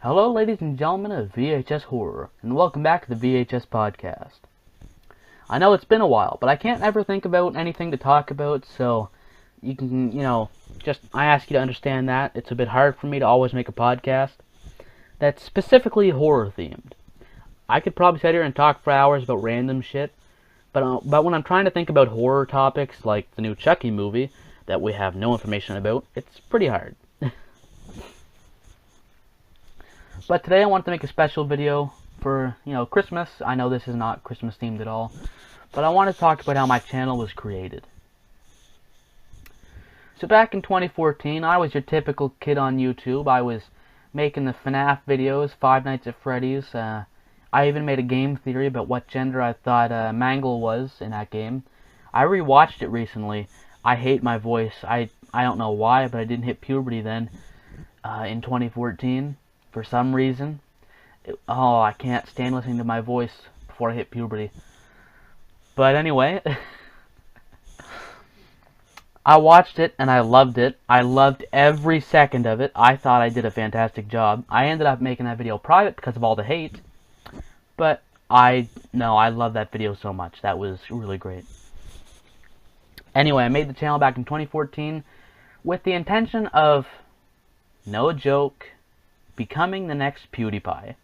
Hello, ladies and gentlemen of VHS Horror, and welcome back to the VHS Podcast. I know it's been a while, but I can't ever think about anything to talk about, so you can, I ask you to understand that. It's a bit hard for me to always make a podcast that's specifically horror-themed. I could probably sit here and talk for hours about random shit, but when I'm trying to think about horror topics, like the new Chucky movie, that we have no information about, it's pretty hard. But today I wanted to make a special video for, Christmas. I know this is not Christmas themed at all, but I want to talk about how my channel was created. So back in 2014, I was your typical kid on YouTube. I was making the FNAF videos, Five Nights at Freddy's. I even made a game theory about what gender I thought Mangle was in that game. I rewatched it recently. I hate my voice. I don't know why, but I didn't hit puberty then in 2014. For some reason. I can't stand listening to my voice before I hit puberty. But anyway, I watched it and I loved it. I loved every second of it. I thought I did a fantastic job. I ended up making that video private because of all the hate. But I love that video so much. That was really great. Anyway, I made the channel back in 2014 with the intention of, no joke, becoming the next PewDiePie.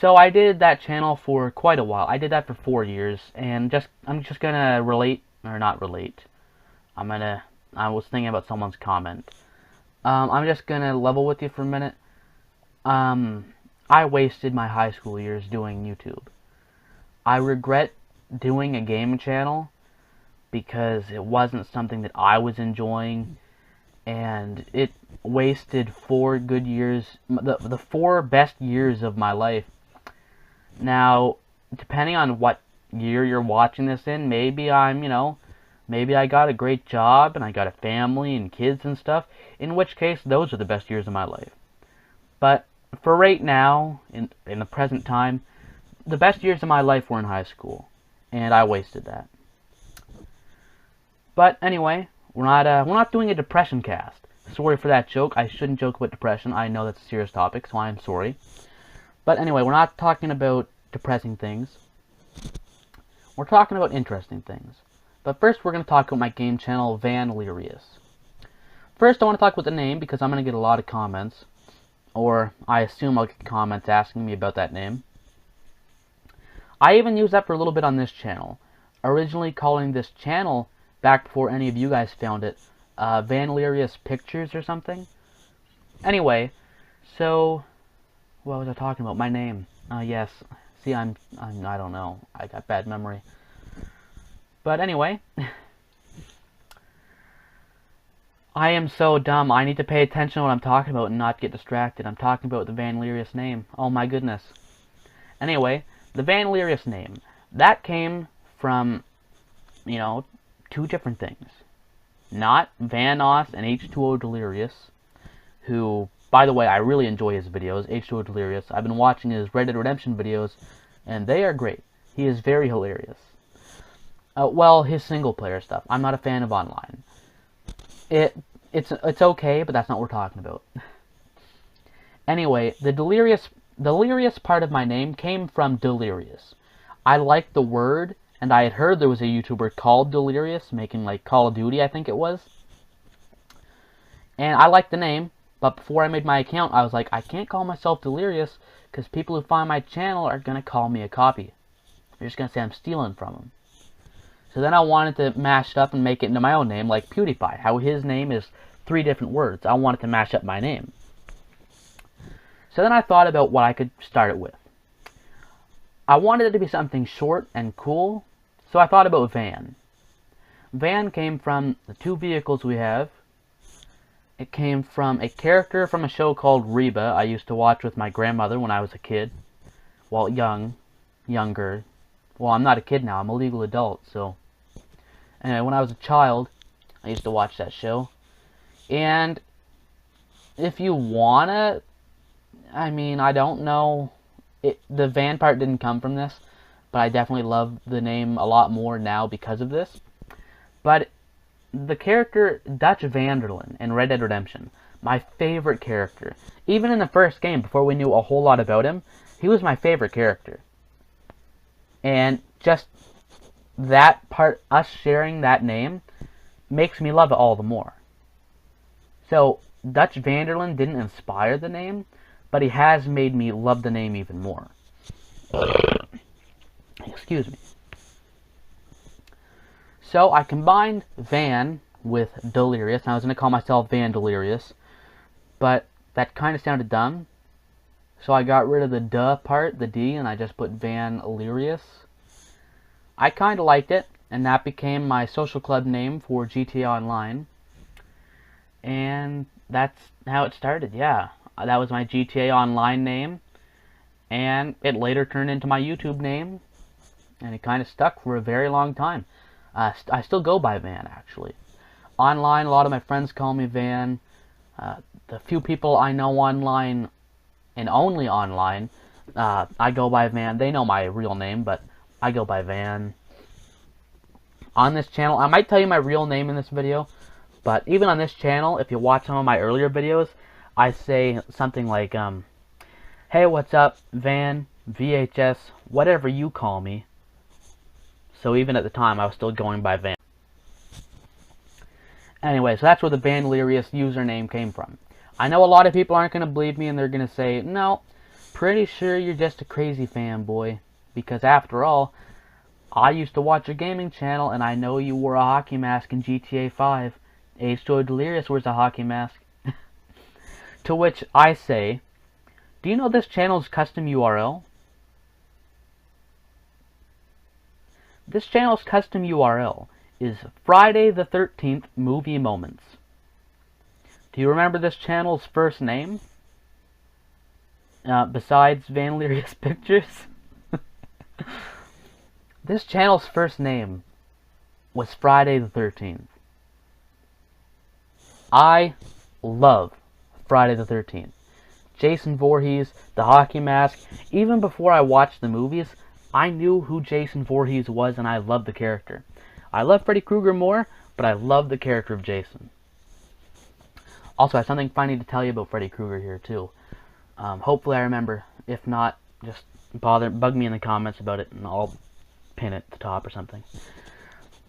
So I did that channel for quite a while. I did that for 4 years, and I'm just gonna not relate. I was thinking about someone's comment. I'm just gonna level with you for a minute. I wasted my high school years doing YouTube. I regret doing a game channel because it wasn't something that I was enjoying. And it wasted 4 good years, the 4 best years of my life. Now, depending on what year you're watching this in, maybe maybe I got a great job and I got a family and kids and stuff, in which case those are the best years of my life. But for right now, in the present time, the best years of my life were in high school, and I wasted that. But anyway, we're not doing a depression cast. Sorry for that joke. I shouldn't joke about depression. I know that's a serious topic, so I'm sorry. But anyway, we're not talking about depressing things. We're talking about interesting things. But first, we're going to talk about my game channel, Vanlerius. First, I want to talk about the name because I'm going to get a lot of comments. Or, I assume I'll get comments asking me about that name. I even used that for a little bit on this channel. Originally calling this channel, back before any of you guys found it, Vanlerius Pictures or something. Anyway, so what was I talking about? My name. Yes. See, I don't know. I got bad memory. But anyway, I am so dumb. I need to pay attention to what I'm talking about and not get distracted. I'm talking about the Vanlerius name. Oh my goodness. Anyway, the Vanlerius name. That came from, 2 different things. Not Vanos and H2O Delirious, who, by the way, I really enjoy his videos, H2O Delirious. I've been watching his Red Dead Redemption videos, and they are great. He is very hilarious. Well, his single-player stuff. I'm not a fan of online. It's okay, but that's not what we're talking about. Anyway, the delirious part of my name came from delirious. I liked the word, and I had heard there was a YouTuber called Delirious, making, Call of Duty, I think it was. And I liked the name, but before I made my account, I was like, I can't call myself Delirious, because people who find my channel are going to call me a copy. They're just going to say I'm stealing from them. So then I wanted to mash it up and make it into my own name, like PewDiePie, how his name is 3 different words. I wanted to mash up my name. So then I thought about what I could start it with. I wanted it to be something short and cool, so I thought about Van. Van came from the 2 vehicles we have. It came from a character from a show called Reba I used to watch with my grandmother when I was a kid. Well, younger. Well, I'm not a kid now, I'm a legal adult, so. Anyway, when I was a child, I used to watch that show. And if you wanna, I don't know. The Van part didn't come from this, but I definitely love the name a lot more now because of this. But the character Dutch Vanderlyn in Red Dead Redemption, My favorite character. Even in the first game, before we knew a whole lot about him, he was my favorite character. And just that part, us sharing that name, makes me love it all the more. So, Dutch Vanderland didn't inspire the name, but he has made me love the name even more. Excuse me. So, I combined Van with Delirious, and I was going to call myself Van Delirious, but that kind of sounded dumb. So I got rid of the duh part, the D, and I just put Van Delirious. I kind of liked it, and that became my social club name for GTA Online. And that's how it started, yeah. That was my GTA Online name, and it later turned into my YouTube name, and it kind of stuck for a very long time. I still go by Van, actually. Online, a lot of my friends call me Van. The few people I know online, and only online, I go by Van. They know my real name, but I go by Van. On this channel, I might tell you my real name in this video, but even on this channel, if you watch some of my earlier videos, I say something like, hey, what's up, Van, VHS, whatever you call me. So even at the time, I was still going by Van. Anyway, so that's where the Van Delirious username came from. I know a lot of people aren't going to believe me, and they're going to say, no, pretty sure you're just a crazy fanboy. Because after all, I used to watch your gaming channel, and I know you wore a hockey mask in GTA 5. H2O Delirious wears a hockey mask. To which I say, do you know this channel's custom URL? This channel's custom URL is Friday the 13th Movie Moments. Do you remember this channel's first name? Besides Van Delirious Pictures? This channel's first name was Friday the 13th. I love Friday the 13th. Jason Voorhees, the hockey mask. Even before I watched the movies, I knew who Jason Voorhees was, and I loved the character. I love Freddy Krueger more, but I love the character of Jason. Also, I have something funny to tell you about Freddy Krueger here, too. Hopefully I remember. If not, just bug me in the comments about it, and I'll pin it at the top or something.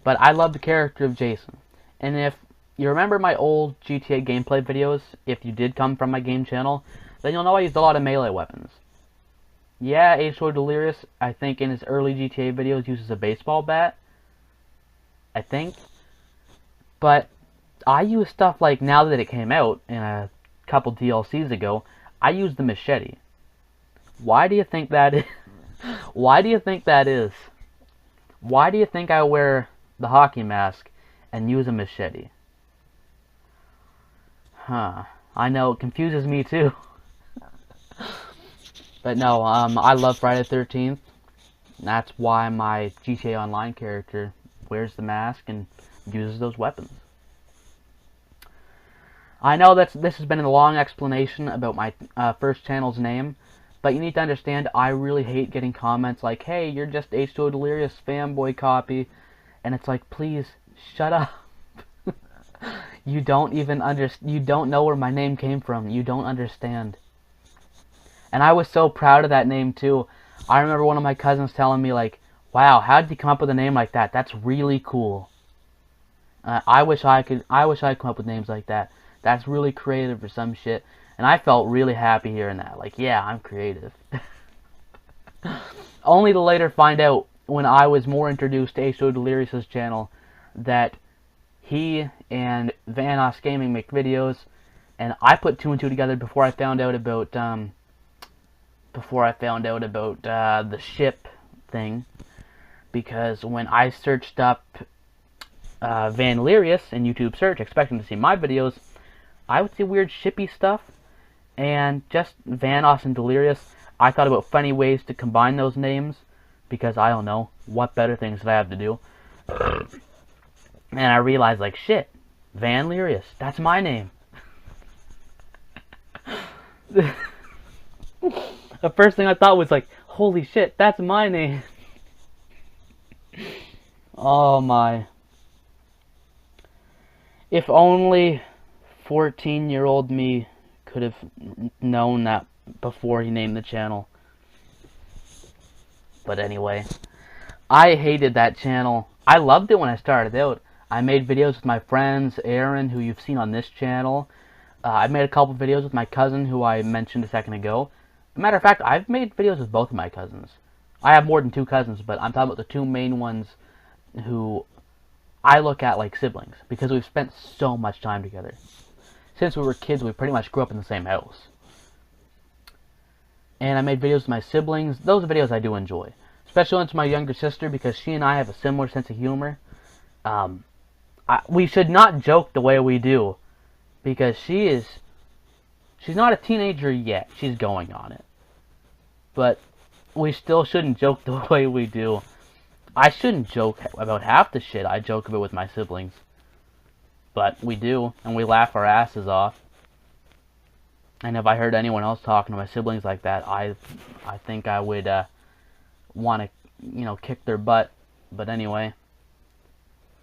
But I love the character of Jason. And if you remember my old GTA gameplay videos, if you did come from my game channel, then you'll know I used a lot of melee weapons. Yeah, H2O Delirious, I think in his early GTA videos, uses a baseball bat. I think. But I use stuff like, now that it came out, in a couple DLCs ago, I use the machete. Why do you think that is? Why do you think that is? Why do you think I wear the hockey mask and use a machete? Huh. I know, it confuses me too. But no, I love Friday the 13th. That's why my GTA Online character wears the mask and uses those weapons. I know this has been a long explanation about my first channel's name, but you need to understand I really hate getting comments like, hey, you're just H2O Delirious fanboy copy, and it's like, please, shut up. You don't know where my name came from. You don't understand. And I was so proud of that name too. I remember one of my cousins telling me like, wow, how did you come up with a name like that? That's really cool. I wish I could come up with names like that. That's really creative or some shit. And I felt really happy hearing that. Like, yeah, I'm creative. Only to later find out, when I was more introduced to H2O Delirious's channel, that he and Vanos Gaming make videos, and I put two and two together before I found out about the ship thing, because when I searched up Van Delirious in YouTube search, expecting to see my videos, I would see weird shippy stuff, and just Vanos and Delirious. I thought about funny ways to combine those names, because I don't know, what better things did I have to do? And I realized, like, shit, Van Delirious, that's my name. The first thing I thought was like, holy shit, that's my name. Oh my. If only 14-year-old me could have known that before he named the channel. But anyway, I hated that channel. I loved it when I started out. I made videos with my friends, Aaron, who you've seen on this channel. I made a couple videos with my cousin, who I mentioned a second ago. As a matter of fact, I've made videos with both of my cousins. I have more than 2 cousins, but I'm talking about the 2 main ones who I look at like siblings, because we've spent so much time together. Since we were kids, we pretty much grew up in the same house. And I made videos with my siblings. Those are videos I do enjoy. Especially with my younger sister, because she and I have a similar sense of humor. We should not joke the way we do, because she's not a teenager yet. She's going on it. But we still shouldn't joke the way we do. I shouldn't joke about half the shit I joke about with my siblings. But we do, and we laugh our asses off. And if I heard anyone else talking to my siblings like that, I think I would want to, you know, kick their butt. But anyway,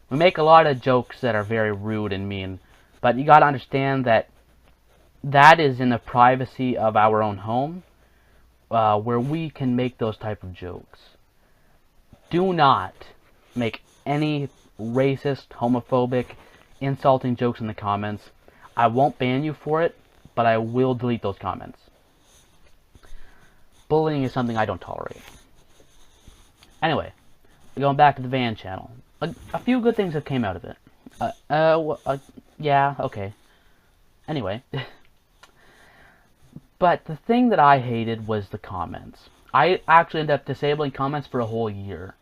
we make a lot of jokes that are very rude and mean. But you gotta understand that that is in the privacy of our own home, where we can make those type of jokes. Do not make any racist, homophobic, insulting jokes in the comments. I won't ban you for it, but I will delete those comments. Bullying is something I don't tolerate. Anyway, going back to the van channel. A few good things have came out of it. Yeah, okay. Anyway. But the thing that I hated was the comments. I actually ended up disabling comments for a whole year.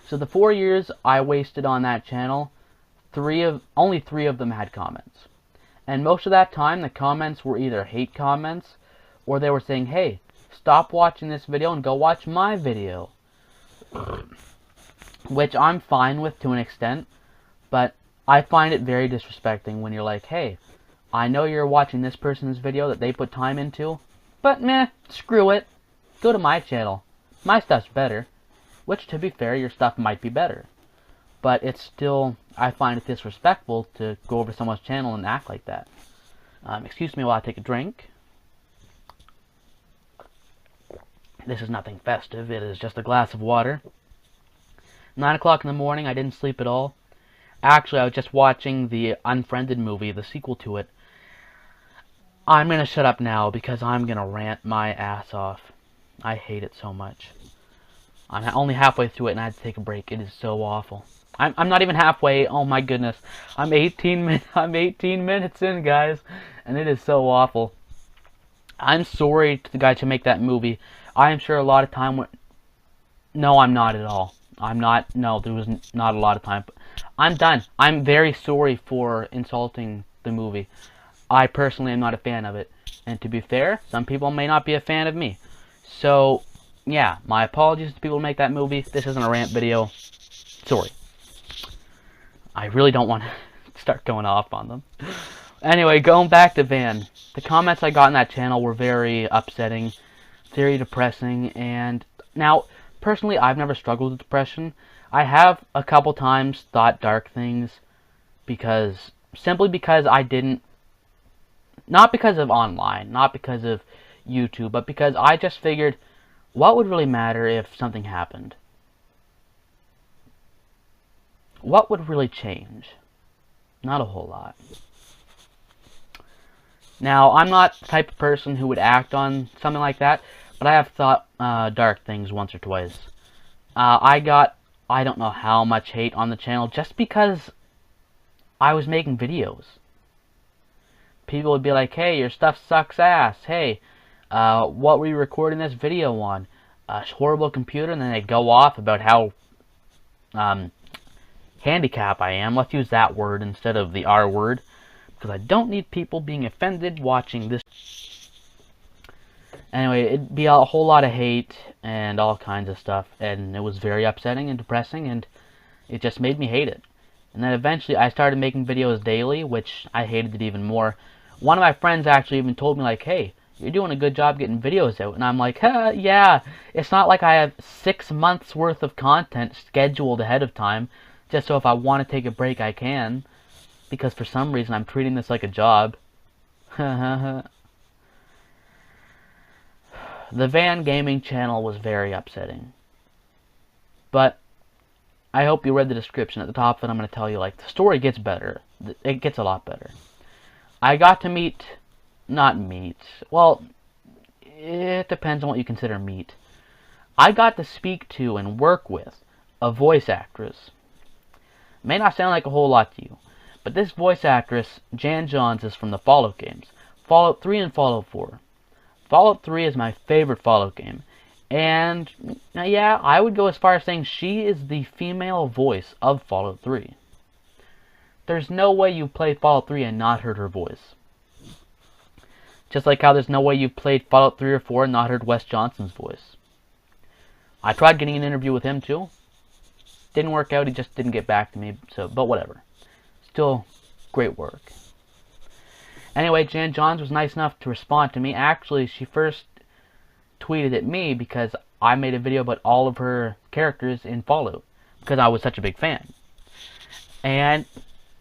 So the 4 years I wasted on that channel, only 3 of them had comments. And most of that time, the comments were either hate comments, or they were saying, hey, stop watching this video and go watch my video. Which I'm fine with to an extent, but I find it very disrespecting when you're like, hey, I know you're watching this person's video that they put time into, but meh, screw it. Go to my channel. My stuff's better. Which, to be fair, your stuff might be better. But it's still, I find it disrespectful to go over someone's channel and act like that. Excuse me while I take a drink. This is nothing festive. It is just a glass of water. 9 o'clock in the morning, I didn't sleep at all. Actually, I was just watching the Unfriended movie, the sequel to it. I'm gonna shut up now because I'm gonna rant my ass off. I hate it so much. I'm only halfway through it and I had to take a break. It is so awful. I'm not even halfway. Oh my goodness. I'm 18 minutes in, guys, and it is so awful. I'm sorry to the guy to make that movie. I am sure a lot of time went... No, I'm not at all. I'm not. No, there was not a lot of time. I'm done. I'm very sorry for insulting the movie. I personally am not a fan of it. And to be fair, some people may not be a fan of me. So, yeah, my apologies to people who make that movie. This isn't a rant video. Sorry. I really don't want to start going off on them. Anyway, going back to Van. The comments I got on that channel were very upsetting, very depressing, and now, personally, I've never struggled with depression. I have a couple times thought dark things simply because I didn't, not because of online, not because of YouTube, but because I just figured, what would really matter if something happened? What would really change? Not a whole lot. Now, I'm not the type of person who would act on something like that, but I have thought dark things once or twice. I got, I don't know how much hate on the channel just because I was making videos. People would be like, hey, your stuff sucks ass. Hey, what were you recording this video on? A horrible computer, and then they'd go off about how handicapped I am. Let's use that word instead of the R word, because I don't need people being offended watching this. Anyway, it'd be a whole lot of hate and all kinds of stuff, and it was very upsetting and depressing, and it just made me hate it. And then eventually I started making videos daily, which I hated it even more. One of my friends actually even told me, like, hey, you're doing a good job getting videos out. And I'm like, yeah, it's not like I have 6 months worth of content scheduled ahead of time, just so if I want to take a break I can, because for some reason I'm treating this like a job. The Van Gaming channel was very upsetting. But I hope you read the description at the top, and I'm going to tell you, like, the story gets better. It gets a lot better. I got to meet, not meet, well, it depends on what you consider meet. I got to speak to and work with a voice actress. May not sound like a whole lot to you, but this voice actress, Jan Johns, is from the Fallout games, Fallout 3 and Fallout 4. Fallout 3 is my favorite Fallout game, and yeah, I would go as far as saying she is the female voice of Fallout 3. There's no way you played Fallout 3 and not heard her voice. Just like how there's no way you've played Fallout 3 or 4 and not heard Wes Johnson's voice. I tried getting an interview with him too. Didn't work out, he just didn't get back to me, so, but whatever. Still, great work. Anyway, Jan Johns was nice enough to respond to me. Actually, she first tweeted at me because I made a video about all of her characters in Fallout, because I was such a big fan. And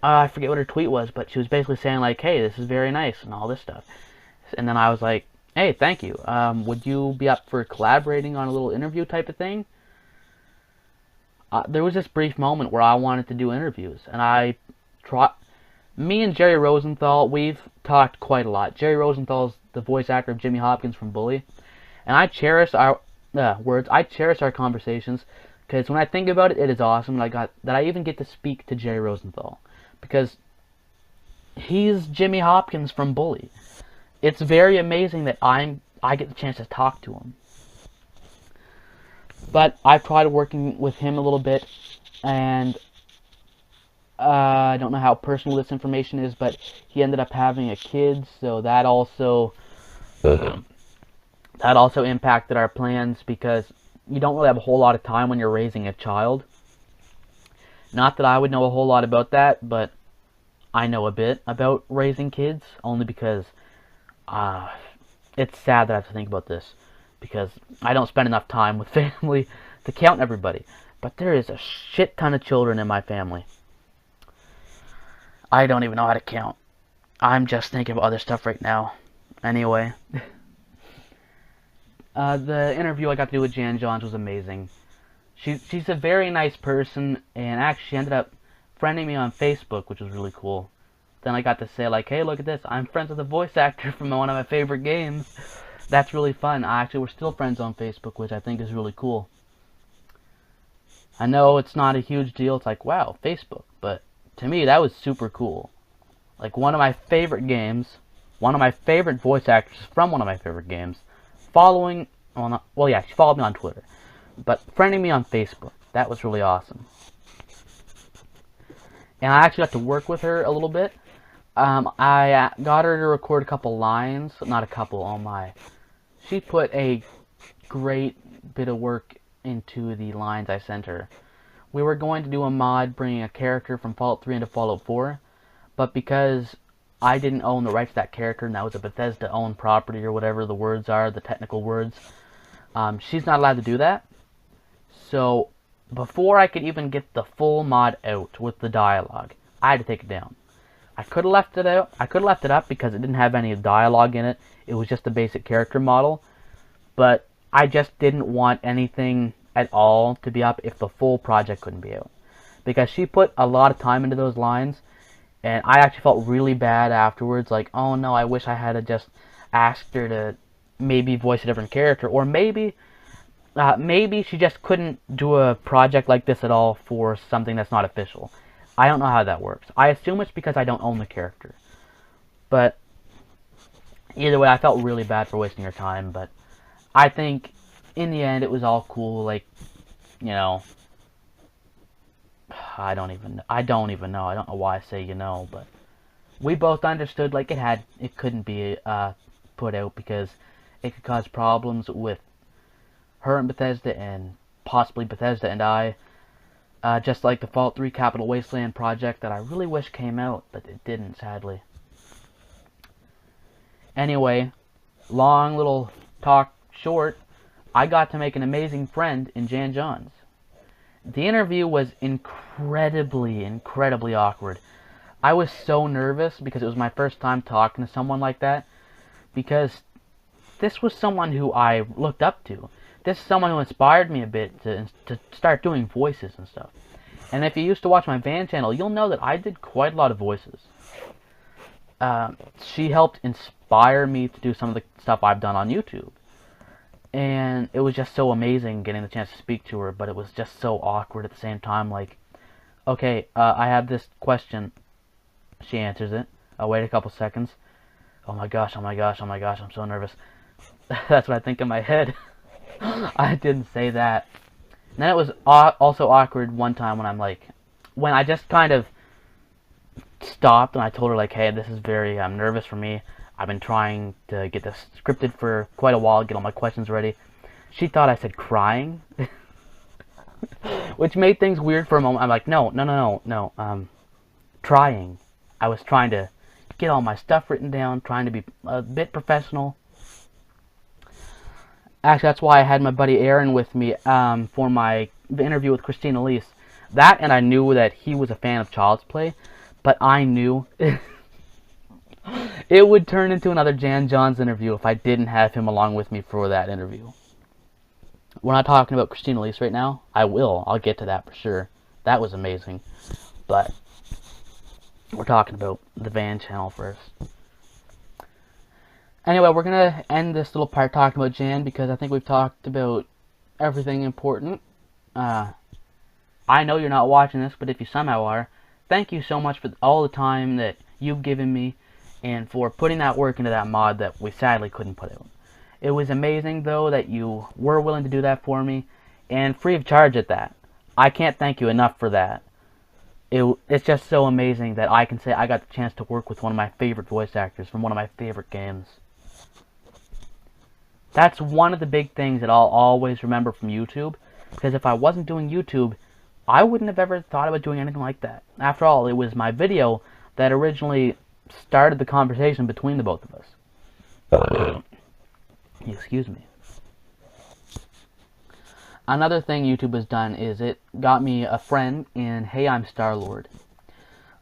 I forget what her tweet was, but she was basically saying like, hey, this is very nice and all this stuff. And then I was like, hey, thank you. Would you be up for collaborating on a little interview type of thing? There was this brief moment where I wanted to do interviews, and me and Jerry Rosenthal, we've talked quite a lot. Jerry Rosenthal's the voice actor of Jimmy Hopkins from Bully, and I cherish our conversations, because when I think about it, it is awesome that I even get to speak to Jerry Rosenthal, because he's Jimmy Hopkins from Bully. It's very amazing that I get the chance to talk to him. But I've tried working with him a little bit, and I don't know how personal this information is, but he ended up having a kid, so that also impacted our plans, because you don't really have a whole lot of time when you're raising a child. Not that I would know a whole lot about that, but I know a bit about raising kids, only because it's sad that I have to think about this, because I don't spend enough time with family to count everybody. But there is a shit ton of children in my family. I don't even know how to count. I'm just thinking of other stuff right now. Anyway. The interview I got to do with Jan Johns was amazing. She's a very nice person, and actually she ended up friending me on Facebook, which was really cool. Then I got to say, like, hey, look at this, I'm friends with a voice actor from one of my favorite games. That's really fun. Actually, we're still friends on Facebook, which I think is really cool. I know it's not a huge deal. It's like, wow, Facebook. But to me, that was super cool. Like, one of my favorite games, one of my favorite voice actors from one of my favorite games, she followed me on Twitter, but friending me on Facebook. That was really awesome. And I actually got to work with her a little bit. I got her to record a couple lines. Not a couple, oh my. She put a great bit of work into the lines I sent her. We were going to do a mod bringing a character from Fallout 3 into Fallout 4, but because I didn't own the rights to that character, and that was a Bethesda-owned property or whatever the words are, the technical words, she's not allowed to do that. So, before I could even get the full mod out with the dialogue, I had to take it down. I could have left it out. I could have left it up because it didn't have any dialogue in it. It was just a basic character model. But I just didn't want anything at all to be up if the full project couldn't be out. Because she put a lot of time into those lines, and I actually felt really bad afterwards. Like, oh no, I wish I had just asked her to maybe voice a different character. Or maybe she just couldn't do a project like this at all for something that's not official. I don't know how that works. I assume it's because I don't own the character. But either way, I felt really bad for wasting her time. But I think in the end, it was all cool. Like, you know, I don't even know. I don't know why I say you know, but we both understood like it couldn't be put out because it could cause problems with her and Bethesda, and possibly Bethesda and I. Just like the Fallout 3 Capital Wasteland project that I really wish came out, but it didn't, sadly. Anyway, long little talk short, I got to make an amazing friend in Jan Johns. The interview was incredibly awkward. I was so nervous because it was my first time talking to someone like that, because this was someone who I looked up to. This is someone who inspired me a bit to start doing voices and stuff. And if you used to watch my van channel, you'll know that I did quite a lot of voices. She helped inspire me to do some of the stuff I've done on YouTube. And it was just so amazing getting the chance to speak to her, but it was just so awkward at the same time. Like, okay, I have this question. She answers it. I'll wait a couple seconds. Oh my gosh, oh my gosh, oh my gosh, I'm so nervous. That's what I think in my head. I didn't say that. And then it was also awkward one time when I just kind of stopped and I told her, like, hey, this is very nervous for me. I've been trying to get this scripted for quite a while, get all my questions ready. She thought I said crying, which made things weird for a moment. I'm like, no, trying. I was trying to get all my stuff written down, trying to be a bit professional. Actually, that's why I had my buddy Aaron with me for my interview with Christina Elise. That, and I knew that he was a fan of Child's Play, but I knew it would turn into another Jan Johns interview if I didn't have him along with me for that interview. We're not talking about Christina Elise right now. I will. I'll get to that for sure. That was amazing. But we're talking about the van channel first. Anyway, we're going to end this little part talking about Jan because I think we've talked about everything important. I know you're not watching this, but if you somehow are, thank you so much for all the time that you've given me and for putting that work into that mod that we sadly couldn't put out. It was amazing, though, that you were willing to do that for me, and free of charge at that. I can't thank you enough for that. It's just so amazing that I can say I got the chance to work with one of my favorite voice actors from one of my favorite games. That's one of the big things that I'll always remember from YouTube, because if I wasn't doing YouTube, I wouldn't have ever thought about doing anything like that. After all, it was my video that originally started the conversation between the both of us. Excuse me. Another thing YouTube has done is it got me a friend in Hey I'm Star-Lord.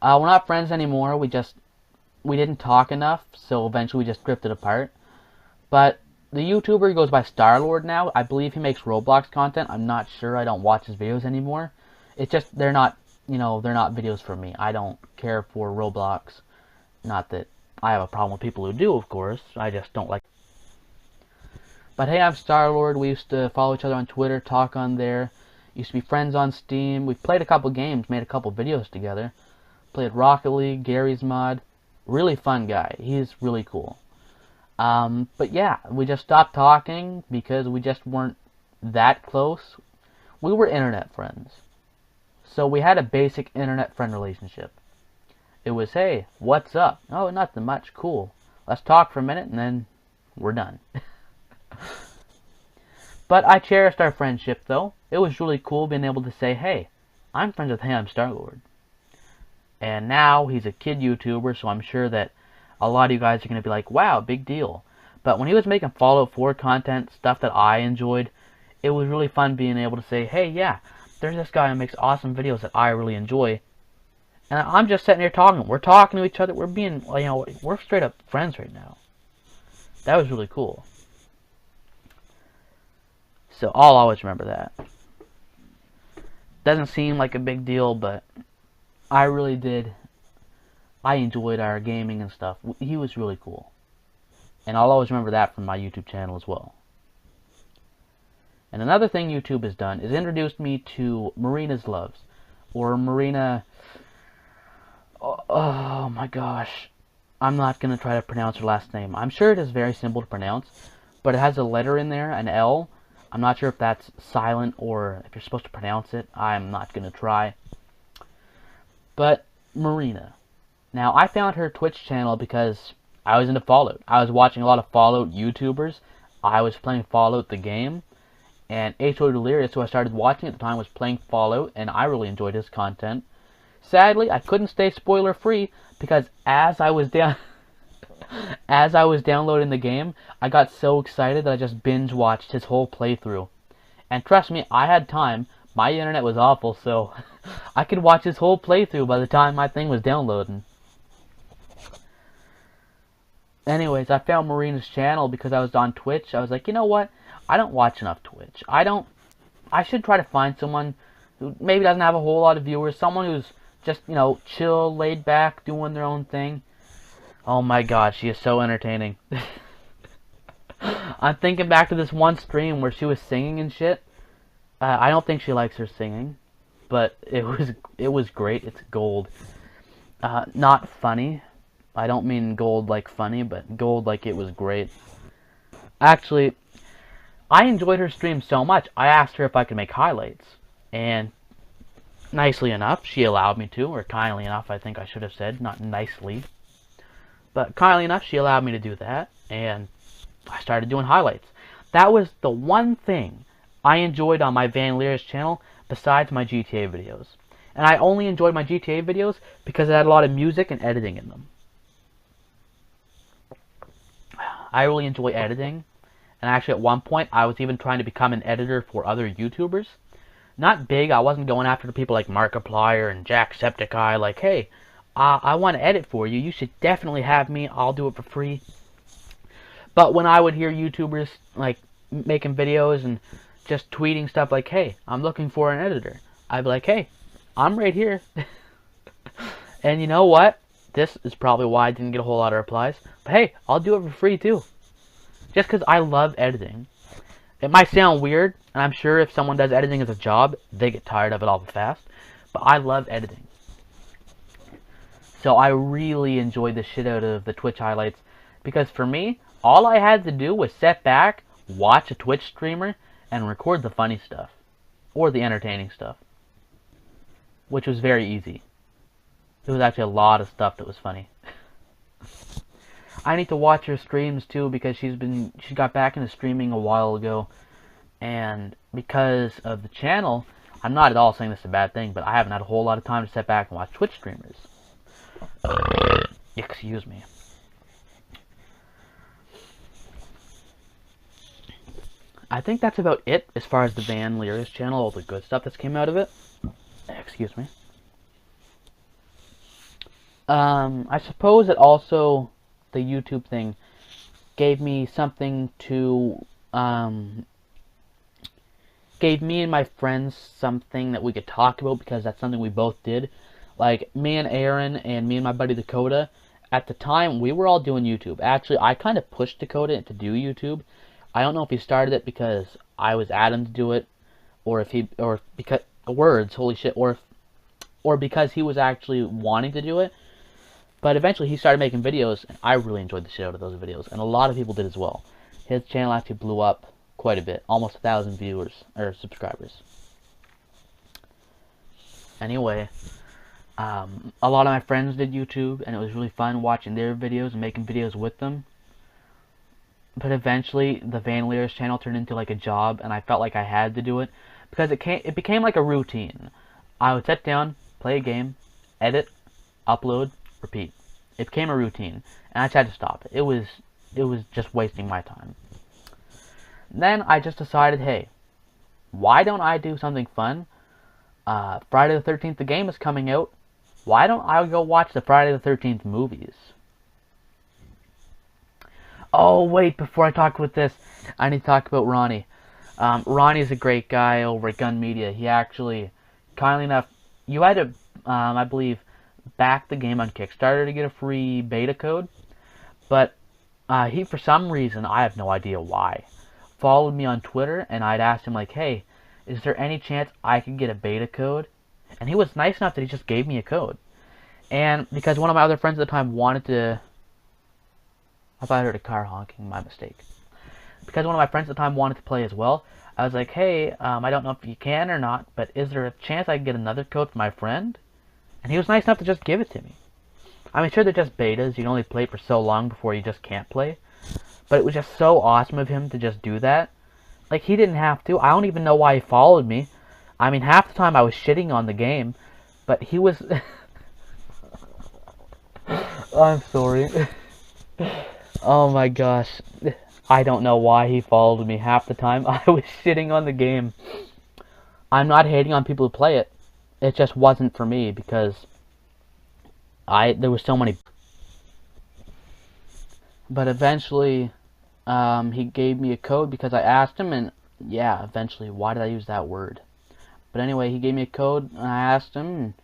We're not friends anymore, we didn't talk enough, so eventually we just drifted apart. But the YouTuber goes by Star-Lord now. I believe he makes Roblox content. I'm not sure, I don't watch his videos anymore. It's just, they're not videos for me. I don't care for Roblox. Not that I have a problem with people who do, of course. I just don't like. But hey, I'm Star-Lord. We used to follow each other on Twitter, talk on there. Used to be friends on Steam. We've played a couple games, made a couple videos together. Played Rocket League, Gary's Mod. Really fun guy. He's really cool. But yeah, we just stopped talking because we just weren't that close. We were internet friends. So we had a basic internet friend relationship. It was, hey, what's up? Oh, nothing much. Cool. Let's talk for a minute and then we're done. But I cherished our friendship, though. It was really cool being able to say, hey, I'm friends with Hey I'm Star-Lord. And now he's a kid YouTuber, so I'm sure that a lot of you guys are going to be like, wow, big deal. But when he was making Fallout 4 content, stuff that I enjoyed, it was really fun being able to say, hey, yeah, there's this guy who makes awesome videos that I really enjoy. And I'm just sitting here talking. We're talking to each other. We're being, we're straight up friends right now. That was really cool. So I'll always remember that. Doesn't seem like a big deal, but I really did. I enjoyed our gaming and stuff. He was really cool. And I'll always remember that from my YouTube channel as well. And another thing YouTube has done is introduced me to Marina's Loves. Or Marina... Oh my gosh. I'm not going to try to pronounce her last name. I'm sure it is very simple to pronounce. But it has a letter in there, an L. I'm not sure if that's silent or if you're supposed to pronounce it. I'm not going to try. But Marina. Now, I found her Twitch channel because I was into Fallout. I was watching a lot of Fallout YouTubers. I was playing Fallout the game. And H.O. Delirious, who I started watching at the time, was playing Fallout, and I really enjoyed his content. Sadly, I couldn't stay spoiler-free because as I was downloading the game, I got so excited that I just binge-watched his whole playthrough. And trust me, I had time. My internet was awful, so I could watch his whole playthrough by the time my thing was downloading. Anyways, I found Marina's channel because I was on Twitch. I was like, you know what? I don't watch enough Twitch. I should try to find someone who maybe doesn't have a whole lot of viewers. Someone who's just, you know, chill, laid back, doing their own thing. Oh my god, she is so entertaining. I'm thinking back to this one stream where she was singing and shit. I don't think she likes her singing, but it was great. It's gold. Not funny. I don't mean gold like funny, but gold like it was great. Actually, I enjoyed her stream so much, I asked her if I could make highlights. And nicely enough, she allowed me to, or kindly enough, I think I should have said, not nicely. But kindly enough, she allowed me to do that, and I started doing highlights. That was the one thing I enjoyed on my Van Leer's channel, besides my GTA videos. And I only enjoyed my GTA videos because it had a lot of music and editing in them. I really enjoy editing, and actually at one point I was even trying to become an editor for other YouTubers. Not big, I wasn't going after the people like Markiplier and Jacksepticeye, like, hey, I want to edit for you, you should definitely have me, I'll do it for free. But when I would hear YouTubers like making videos and just tweeting stuff like, hey, I'm looking for an editor, I'd be like, hey, I'm right here. And you know what? This is probably why I didn't get a whole lot of replies. But hey, I'll do it for free too. Just because I love editing. It might sound weird, and I'm sure if someone does editing as a job, they get tired of it all fast. But I love editing. So I really enjoyed the shit out of the Twitch highlights. Because for me, all I had to do was sit back, watch a Twitch streamer, and record the funny stuff. Or the entertaining stuff. Which was very easy. There was actually a lot of stuff that was funny. I need to watch her streams too because she got back into streaming a while ago, and because of the channel, I'm not at all saying this is a bad thing, but I haven't had a whole lot of time to sit back and watch Twitch streamers. Excuse me. I think that's about it as far as the Van Leer's channel, all the good stuff that's came out of it. Excuse me. I suppose it also, the YouTube thing, gave me something to, gave me and my friends something that we could talk about, because that's something we both did. Like, me and Aaron and me and my buddy Dakota, at the time, we were all doing YouTube. Actually, I kind of pushed Dakota to do YouTube. I don't know if he started it because I was at him to do it, or if he, or because, words, holy shit, or because he was actually wanting to do it. But eventually he started making videos, and I really enjoyed the shit out of those videos, and a lot of people did as well. His channel actually blew up quite a bit, almost 1,000 viewers, or subscribers. Anyway, a lot of my friends did YouTube, and it was really fun watching their videos and making videos with them. But eventually, the Van Leer's channel turned into like a job, and I felt like I had to do it, because it became like a routine. I would sit down, play a game, edit, upload, repeat. It became a routine, and I just had to stop it. It was just wasting my time. Then I just decided, hey, why don't I do something fun? Friday the 13th, the game is coming out. Why don't I go watch the Friday the 13th movies? Oh, wait, before I talk about this, I need to talk about Ronnie. Ronnie's a great guy over at Gun Media. He actually, kindly enough, you had to, I believe, back the game on Kickstarter to get a free beta code, but he, for some reason, I have no idea why, followed me on Twitter, and I'd asked him, like, hey, is there any chance I could get a beta code? And he was nice enough that he just gave me a code. And because one of my other friends at the time wanted to, I thought I heard a car honking, my mistake. Because one of my friends at the time wanted to play as well, I was like, hey, I don't know if you can or not, but is there a chance I can get another code for my friend? And he was nice enough to just give it to me. I mean, sure, they're just betas. You can only play for so long before you just can't play. But it was just so awesome of him to just do that. Like, he didn't have to. I don't even know why he followed me. I mean, half the time I was shitting on the game. But he was... I'm sorry. Oh my gosh. I don't know why he followed me. Half the time I was shitting on the game. I'm not hating on people who play it. It just wasn't for me because there was so many. But eventually, he gave me a code because I asked him, and yeah, eventually, why did I use that word? But anyway, he gave me a code, and I asked him, and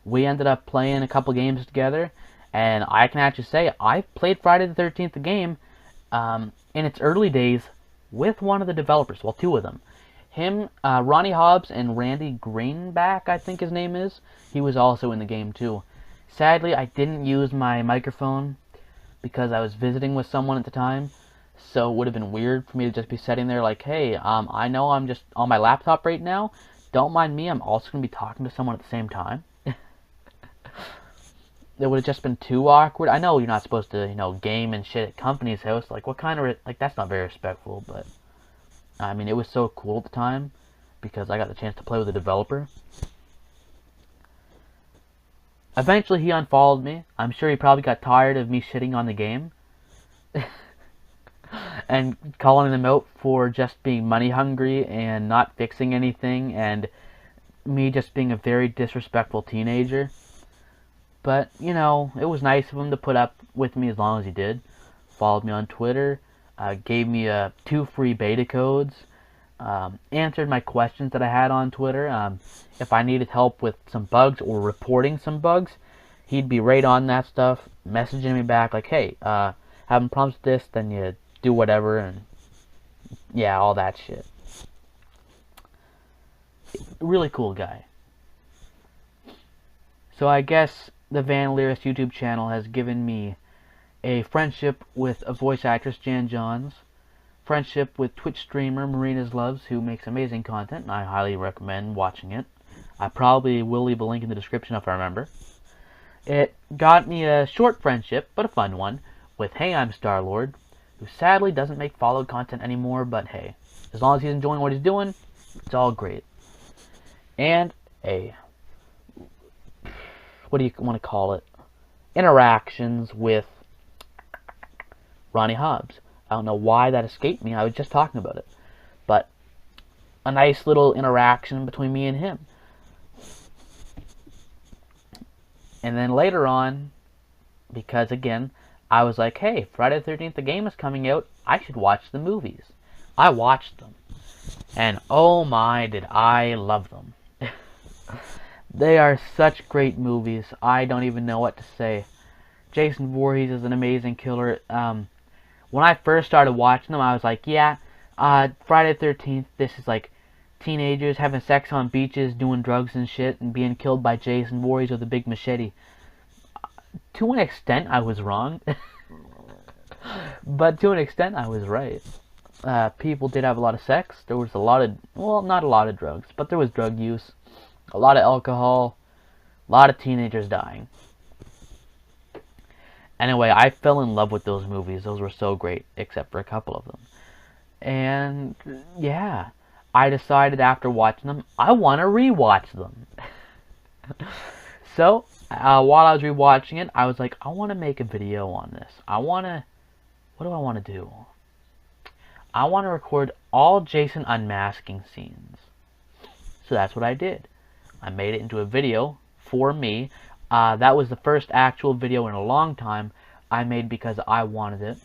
we ended up playing a couple games together, and I can actually say I played Friday the 13th, the game, in its early days with one of the developers, well, two of them. Him, Ronnie Hobbs, and Randy Greenback, I think his name is. He was also in the game, too. Sadly, I didn't use my microphone because I was visiting with someone at the time, so it would have been weird for me to just be sitting there like, hey, I know I'm just on my laptop right now. Don't mind me, I'm also going to be talking to someone at the same time. It would have just been too awkward. I know you're not supposed to, game and shit at company's house. Like, what kind of, that's not very respectful, but, I mean, it was so cool at the time because I got the chance to play with a developer. Eventually, he unfollowed me. I'm sure he probably got tired of me shitting on the game and calling them out for just being money hungry and not fixing anything, and me just being a very disrespectful teenager. But, it was nice of him to put up with me as long as he did. Followed me on Twitter, gave me 2 free beta codes, answered my questions that I had on Twitter. If I needed help with some bugs or reporting some bugs, he'd be right on that stuff, messaging me back like, hey, having problems with this, then you do whatever, and yeah, all that shit. Really cool guy. So I guess the Van Lyris YouTube channel has given me a friendship with a voice actress, Jan Johns, friendship with Twitch streamer Marina's Loves, who makes amazing content, and I highly recommend watching it. I probably will leave a link in the description if I remember. It got me a short friendship, but a fun one, with Hey I'm Star-Lord, who sadly doesn't make followed content anymore, but hey, as long as he's enjoying what he's doing, it's all great. And what do you want to call it? Interactions with Ronnie Hobbs. I don't know why that escaped me. I was just talking about it. But a nice little interaction between me and him. And then later on, because again, I was like, hey, Friday the 13th, the game is coming out. I should watch the movies. I watched them. And oh my, did I love them. They are such great movies. I don't even know what to say. Jason Voorhees is an amazing killer. When I first started watching them, I was like, yeah, Friday the 13th, this is like teenagers having sex on beaches, doing drugs and shit, and being killed by Jason Voorhees with a big machete. To an extent, I was wrong. But to an extent, I was right. People did have a lot of sex. There was a lot of, well, not a lot of drugs, but there was drug use. A lot of alcohol. A lot of teenagers dying. Anyway, I fell in love with those movies. Those were so great, except for a couple of them. And, yeah, I decided after watching them, I want to rewatch them. So, while I was rewatching it, I was like, I want to make a video on this. What do I want to do? I want to record all Jason unmasking scenes. So that's what I did. I made it into a video for me. That was the first actual video in a long time I made because I wanted it.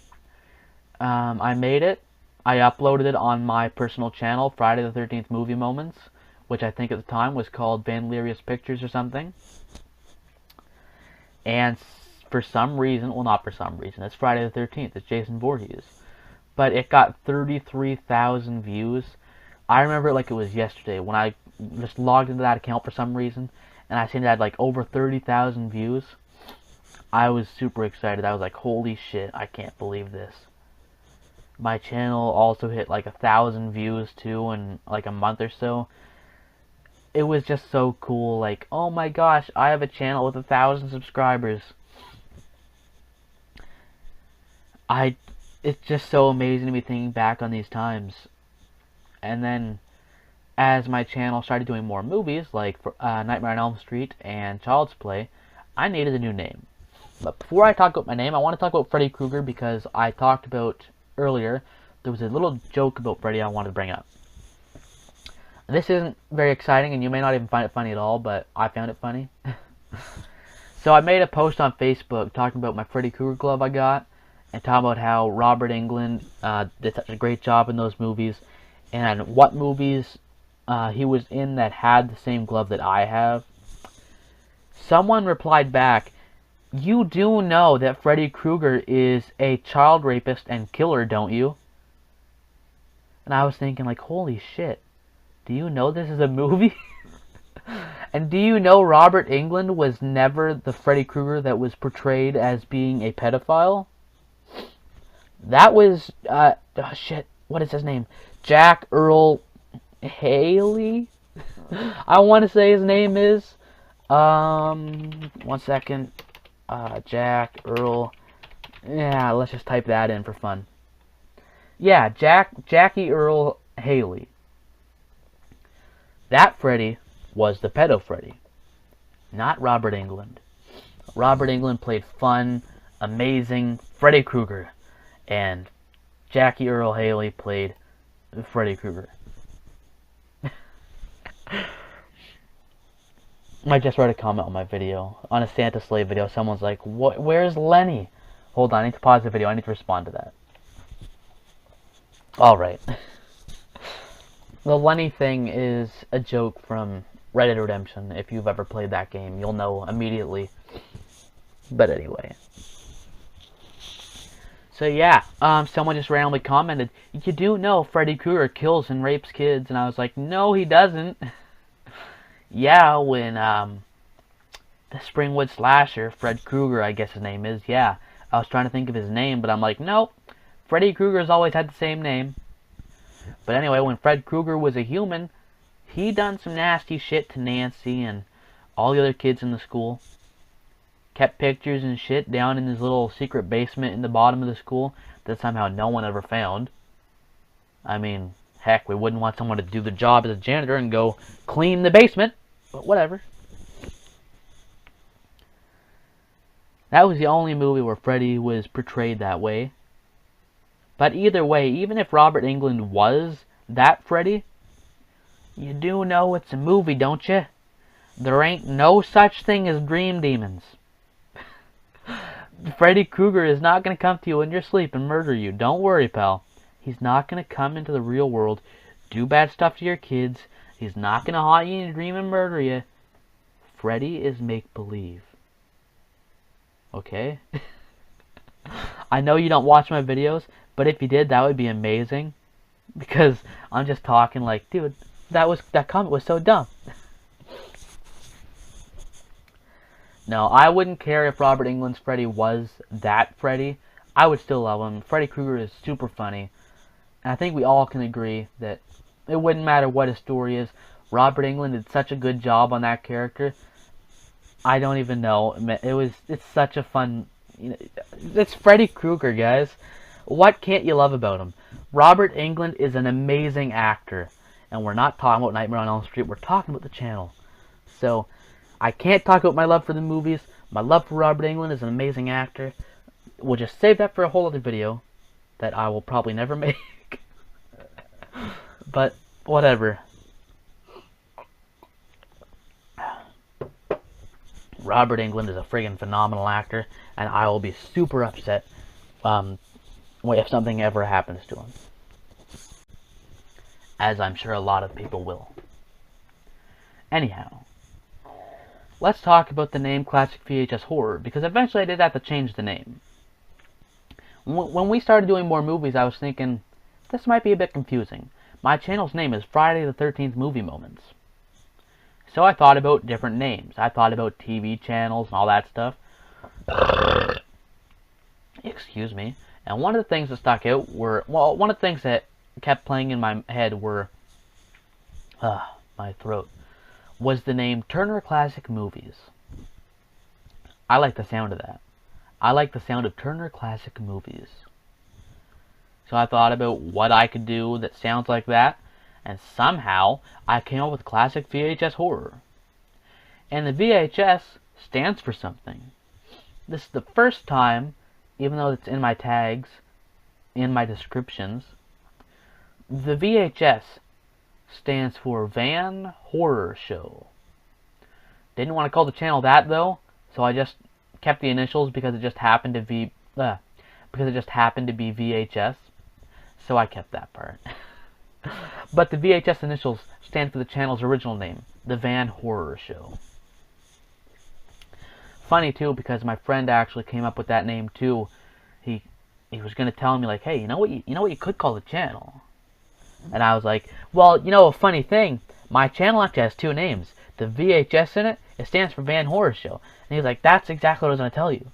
I made it. I uploaded it on my personal channel, Friday the 13th Movie Moments, which I think at the time was called Van Lyris Pictures or something. And for some reason, well, not for some reason, it's Friday the 13th, it's Jason Voorhees. But it got 33,000 views. I remember it like it was yesterday when I just logged into that account for some reason, and I seen it had like over 30,000 views. I was super excited. I was like, holy shit, I can't believe this. My channel also hit like 1,000 views too in like a month or so. It was just so cool. Like, oh my gosh, I have a channel with 1,000 subscribers. It's just so amazing to be thinking back on these times. And then, as my channel started doing more movies, like Nightmare on Elm Street and Child's Play, I needed a new name. But before I talk about my name, I want to talk about Freddy Krueger because I talked about earlier, there was a little joke about Freddy I wanted to bring up. This isn't very exciting, and you may not even find it funny at all, but I found it funny. So I made a post on Facebook talking about my Freddy Krueger glove I got, and talking about how Robert Englund did such a great job in those movies, and what movies he was in that had the same glove that I have. Someone replied back, "You do know that Freddy Krueger is a child rapist and killer, don't you?" And I was thinking, like, holy shit, do you know this is a movie? And do you know Robert Englund was never the Freddy Krueger that was portrayed as being a pedophile? That was, oh shit, what is his name? Jack Earl Haley? I want to say his name is, 1 second, Jack Earl, yeah, let's just type that in for fun. Yeah, Jackie Earl Haley. That Freddy was the pedo Freddy, not Robert Englund. Robert Englund played fun, amazing Freddy Krueger, and Jackie Earl Haley played Freddy Krueger. I just read a comment on my video, on a Santa Sleigh video. Someone's like, where's Lenny? Hold on, I need to pause the video. I need to respond to that. Alright. The Lenny thing is a joke from Red Dead Redemption. If you've ever played that game, you'll know immediately. But anyway. So yeah, someone just randomly commented, "You do know Freddy Krueger kills and rapes kids," and I was like, no, he doesn't. Yeah, when, the Springwood Slasher, Fred Krueger, I guess his name is, yeah. I was trying to think of his name, but I'm like, nope. Freddy Krueger's always had the same name. But anyway, when Fred Krueger was a human, he done some nasty shit to Nancy and all the other kids in the school. Kept pictures and shit down in his little secret basement in the bottom of the school that somehow no one ever found. I mean, heck, we wouldn't want someone to do the job as a janitor and go clean the basement, but whatever. That was the only movie where Freddy was portrayed that way. But either way, even if Robert Englund was that Freddy, you do know it's a movie, don't you? There ain't no such thing as dream demons. Freddy Krueger is not going to come to you in your sleep and murder you. Don't worry, pal. He's not going to come into the real world, do bad stuff to your kids. He's not going to haunt you in your dream and murder you. Freddy is make-believe. Okay? I know you don't watch my videos, but if you did, that would be amazing. Because I'm just talking like, dude, that comment was so dumb. No, I wouldn't care if Robert Englund's Freddy was that Freddy. I would still love him. Freddy Krueger is super funny. And I think we all can agree that it wouldn't matter what his story is. Robert Englund did such a good job on that character. I don't even know. It's such a fun... You know, it's Freddy Krueger, guys. What can't you love about him? Robert Englund is an amazing actor. And we're not talking about Nightmare on Elm Street. We're talking about the channel. So, I can't talk about my love for the movies. My love for Robert Englund is an amazing actor. We'll just save that for a whole other video that I will probably never make. But, whatever. Robert Englund is a friggin' phenomenal actor, and I will be super upset if something ever happens to him. As I'm sure a lot of people will. Anyhow, let's talk about the name Classic VHS Horror, because eventually I did have to change the name. When we started doing more movies, I was thinking, this might be a bit confusing. My channel's name is Friday the 13th Movie Moments. So I thought about different names. I thought about TV channels and all that stuff. Excuse me. And one of the things that stuck out were, well, one of the things that kept playing in my head were, my throat, was the name Turner Classic Movies. I like the sound of that. I like the sound of Turner Classic Movies. So I thought about what I could do that sounds like that, and somehow I came up with Classic VHS Horror. And the VHS stands for something. This is the first time, even though it's in my tags, in my descriptions, the VHS stands for Van Horror Show. Didn't want to call the channel that though, so I just kept the initials because it just happened to be because it just happened to be VHS, so I kept that part. But the VHS initials stand for the channel's original name, The Van Horror Show. Funny too, because my friend actually came up with that name too. He was gonna tell me like, hey, you know what you could call the channel? And I was like, well, you know, a funny thing, my channel actually has two names. The VHS in it, it stands for Van Horror Show. And he was like, that's exactly what I was gonna tell you.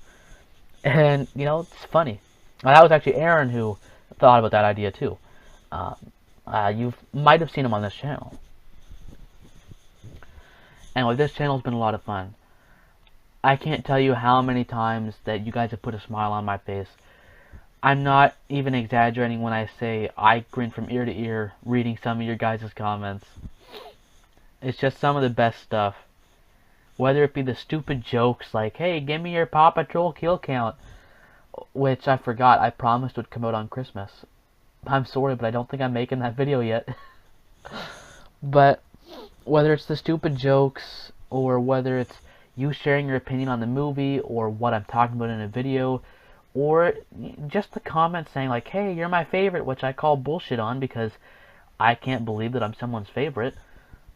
And you know, it's funny. Well, that was actually Aaron who thought about that idea too. You might have seen him on this channel. Anyway, this channel's been a lot of fun. I can't tell you how many times that you guys have put a smile on my face. I'm not even exaggerating when I say I grin from ear to ear reading some of your guys' comments. It's just some of the best stuff. Whether it be the stupid jokes like, hey, give me your Paw Patrol kill count, which I forgot I promised would come out on Christmas. I'm sorry, but I don't think I'm making that video yet. But whether it's the stupid jokes, or whether it's you sharing your opinion on the movie, or what I'm talking about in a video, or just the comments saying like, hey, you're my favorite, which I call bullshit on because I can't believe that I'm someone's favorite.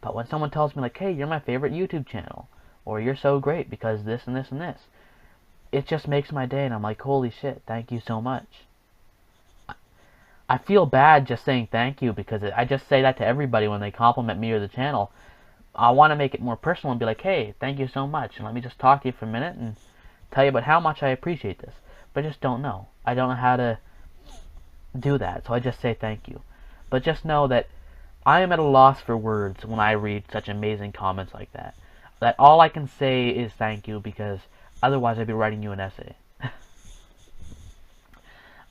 But when someone tells me like, hey, you're my favorite YouTube channel, or you're so great because this and this and this, it just makes my day, and I'm like, holy shit, thank you so much. I feel bad just saying thank you because I just say that to everybody when they compliment me or the channel. I want to make it more personal and be like, hey, thank you so much, and let me just talk to you for a minute and tell you about how much I appreciate this. But I just don't know. I don't know how to do that, so I just say thank you. But just know that I am at a loss for words when I read such amazing comments like that. That all I can say is thank you, because otherwise I'd be writing you an essay.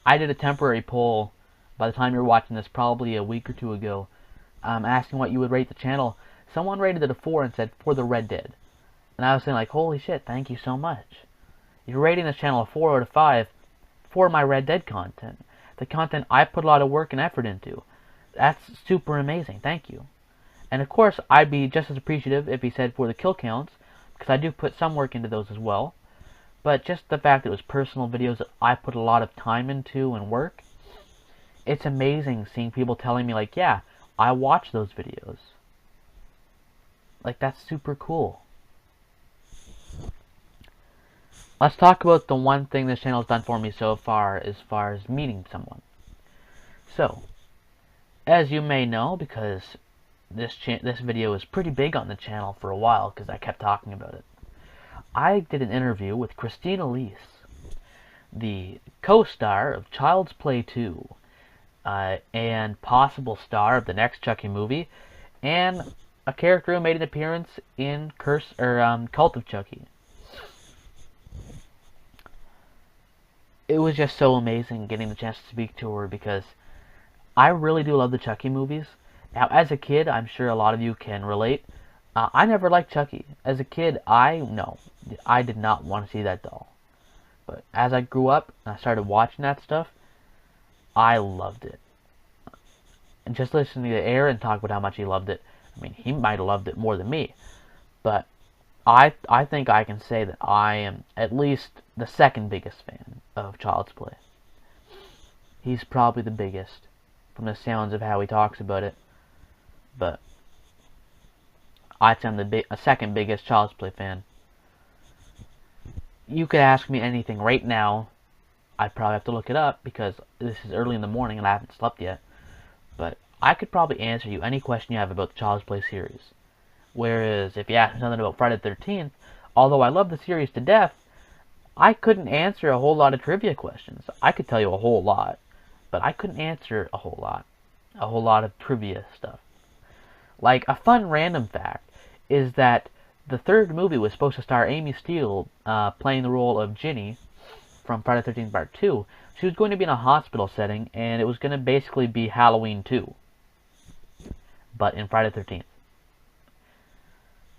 I did a temporary poll by the time you're watching this, probably a week or two ago, asking what you would rate the channel. Someone rated it a 4 and said, for the Red Dead. And I was saying like, holy shit, thank you so much. You're rating this channel a 4 out of 5 for my Red Dead content. The content I put a lot of work and effort into. That's super amazing, thank you. And of course, I'd be just as appreciative if he said for the kill counts, because I do put some work into those as well. But just the fact that it was personal videos that I put a lot of time into and work, it's amazing seeing people telling me like, yeah, I watch those videos. Like, that's super cool. Let's talk about the one thing this channel has done for me so far as meeting someone. So, as you may know, because this video is pretty big on the channel for a while because I kept talking about it, I did an interview with Christina Elise, the co-star of Child's Play 2, and possible star of the next Chucky movie, and a character who made an appearance in Cult of Chucky. It was just so amazing getting the chance to speak to her because I really do love the Chucky movies. Now, as a kid, I'm sure a lot of you can relate. I never liked Chucky. As a kid, I did not want to see that doll. But as I grew up and I started watching that stuff, I loved it. And just listening to Aaron talk about how much he loved it, I mean, he might have loved it more than me. But I think I can say that I am at least the second biggest fan of Child's Play. He's probably the biggest, from the sounds of how he talks about it. But I'd say I'm the second biggest Child's Play fan. You could ask me anything right now. I'd probably have to look it up because this is early in the morning and I haven't slept yet. But I could probably answer you any question you have about the Child's Play series. Whereas if you ask me something about Friday the 13th, although I love the series to death, I couldn't answer a whole lot of trivia questions. I could tell you a whole lot, but I couldn't answer a whole lot of trivia stuff. Like, a fun random fact is that the third movie was supposed to star Amy Steele playing the role of Ginny from Friday the 13th Part 2. She was going to be in a hospital setting, and it was going to basically be Halloween 2. But in Friday the 13th.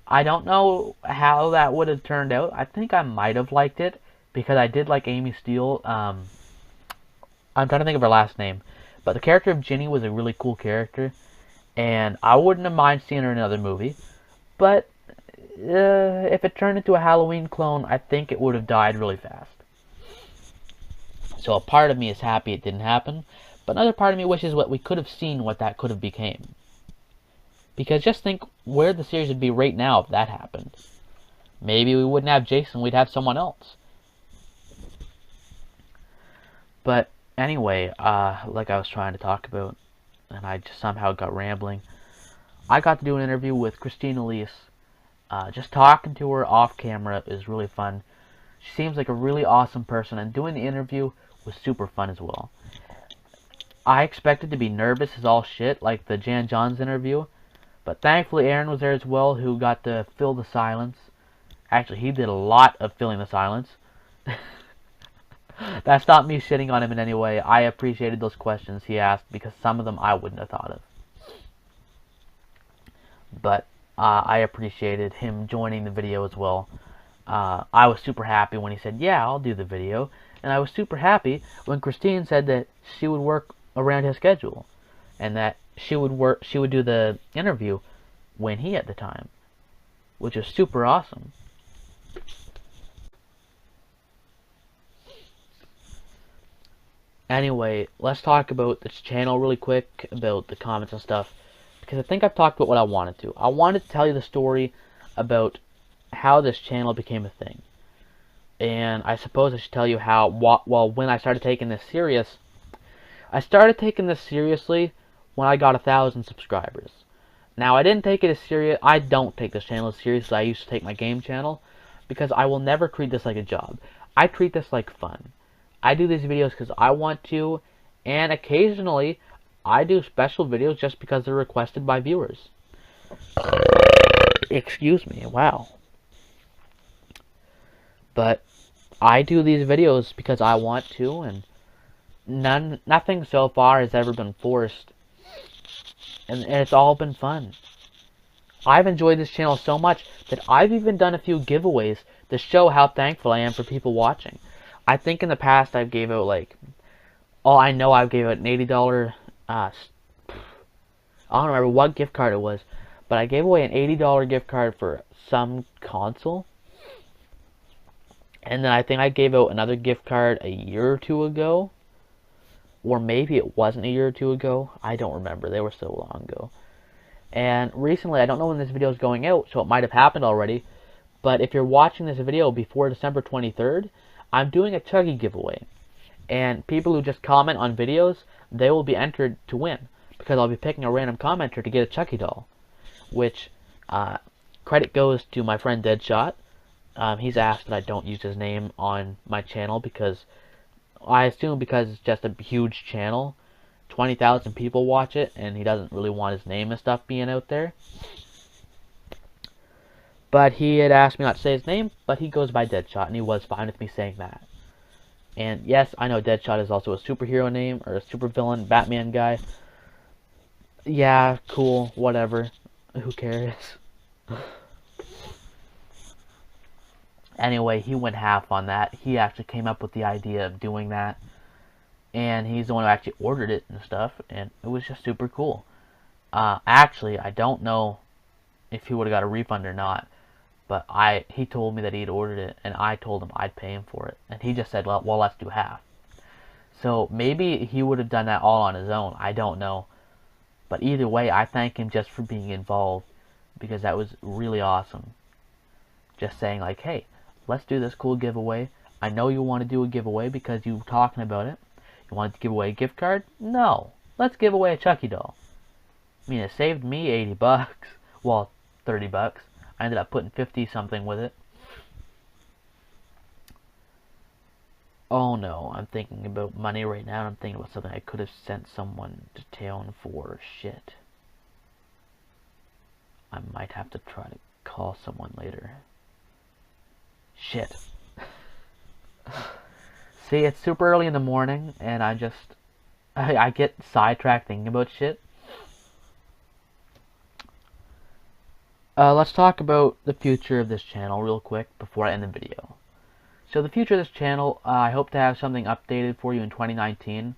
I don't know how that would have turned out. I think I might have liked it, because I did like Amy Steele. I'm trying to think of her last name. But the character of Ginny was a really cool character, and I wouldn't have minded seeing her in another movie. But if it turned into a Halloween clone, I think it would have died really fast. So a part of me is happy it didn't happen, but another part of me wishes what we could have seen, what that could have became. Because just think where the series would be right now if that happened. Maybe we wouldn't have Jason, we'd have someone else. But anyway, like I was trying to talk about, and I just somehow got rambling, I got to do an interview with Christine Elise. Just talking to her off camera is really fun. She seems like a really awesome person, and doing the interview was super fun as well. I expected to be nervous as all shit, like the Jan Johns interview, but thankfully Aaron was there as well, who got to fill the silence. Actually, he did a lot of filling the silence. That's not me shitting on him in any way. I appreciated those questions he asked, because some of them I wouldn't have thought of. But I appreciated him joining the video as well. I was super happy when he said, yeah, I'll do the video. And I was super happy when Christine said that she would work around his schedule. And that she would do the interview when he had the time. Which is super awesome. Anyway, let's talk about this channel really quick, about the comments and stuff. Because I think I've talked about what I wanted to. I wanted to tell you the story about how this channel became a thing. And I suppose I should tell you how, well, when I started taking this serious. I started taking this seriously when I got 1,000 subscribers. Now, I didn't take it as serious. I don't take this channel as serious as I used to take my game channel, because I will never treat this like a job. I treat this like fun. I do these videos because I want to, and occasionally I do special videos just because they're requested by viewers. Excuse me, wow. But I do these videos because I want to, and nothing so far has ever been forced. And it's all been fun. I've enjoyed this channel so much that I've even done a few giveaways to show how thankful I am for people watching. I think in the past I've gave out like, I know I gave out an $80, I don't remember what gift card it was, but I gave away an $80 gift card for some console. And then I think I gave out another gift card a year or two ago. Or maybe it wasn't a year or two ago. I don't remember. They were so long ago. And recently, I don't know when this video is going out, so it might have happened already. But if you're watching this video before December 23rd, I'm doing a Chuggy giveaway. And people who just comment on videos, they will be entered to win. Because I'll be picking a random commenter to get a Chucky doll. Which, credit goes to my friend Deadshot. He's asked that I don't use his name on my channel because I assume because it's just a huge channel. 20,000 people watch it, and he doesn't really want his name and stuff being out there. But he had asked me not to say his name, but he goes by Deadshot, and he was fine with me saying that. And yes, I know Deadshot is also a superhero name, or a supervillain, Batman guy. Yeah, cool, whatever. Who cares? Anyway, he went half on that. He actually came up with the idea of doing that. And he's the one who actually ordered it and stuff. And it was just super cool. Actually, I don't know if he would have got a refund or not. But he told me that he'd ordered it. And I told him I'd pay him for it. And he just said, well, let's do half. So maybe he would have done that all on his own. I don't know. But either way, I thank him just for being involved. Because that was really awesome. Just saying like, hey, let's do this cool giveaway. I know you want to do a giveaway because you were talking about it. You wanted to give away a gift card? No. Let's give away a Chucky doll. I mean, it saved me 80 bucks. Well, 30 bucks. I ended up putting 50 something with it. Oh no, I'm thinking about money right now. I'm thinking about something I could have sent someone to town for. Shit. I might have to try to call someone later. Shit. See, it's super early in the morning, and I get sidetracked thinking about shit. Let's talk about the future of this channel real quick before I end the video. So the future of this channel, I hope to have something updated for you in 2019.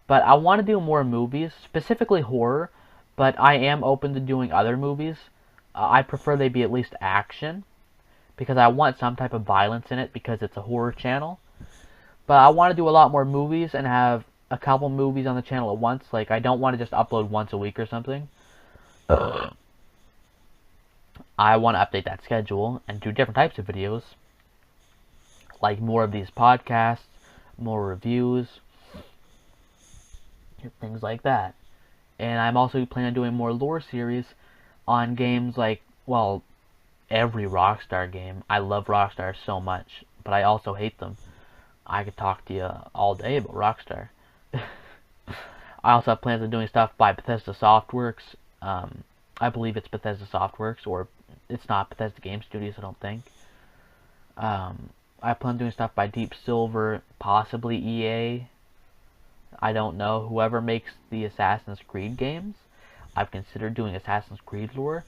But I want to do more movies, specifically horror, but I am open to doing other movies. I prefer they be at least action, because I want some type of violence in it because it's a horror channel. But I want to do a lot more movies and have a couple movies on the channel at once. Like, I don't want to just upload once a week or something. I want to update that schedule and do different types of videos. Like more of these podcasts, more reviews, things like that. And I'm also planning on doing more lore series on games like, well, every Rockstar game. I love Rockstar so much, but I also hate them. I could talk to you all day about Rockstar. I also have plans on doing stuff by Bethesda Softworks. I believe it's Bethesda Softworks, or it's not Bethesda Game Studios, I don't think. I plan on doing stuff by Deep Silver, possibly EA. I don't know. Whoever makes the Assassin's Creed games, I've considered doing Assassin's Creed lore.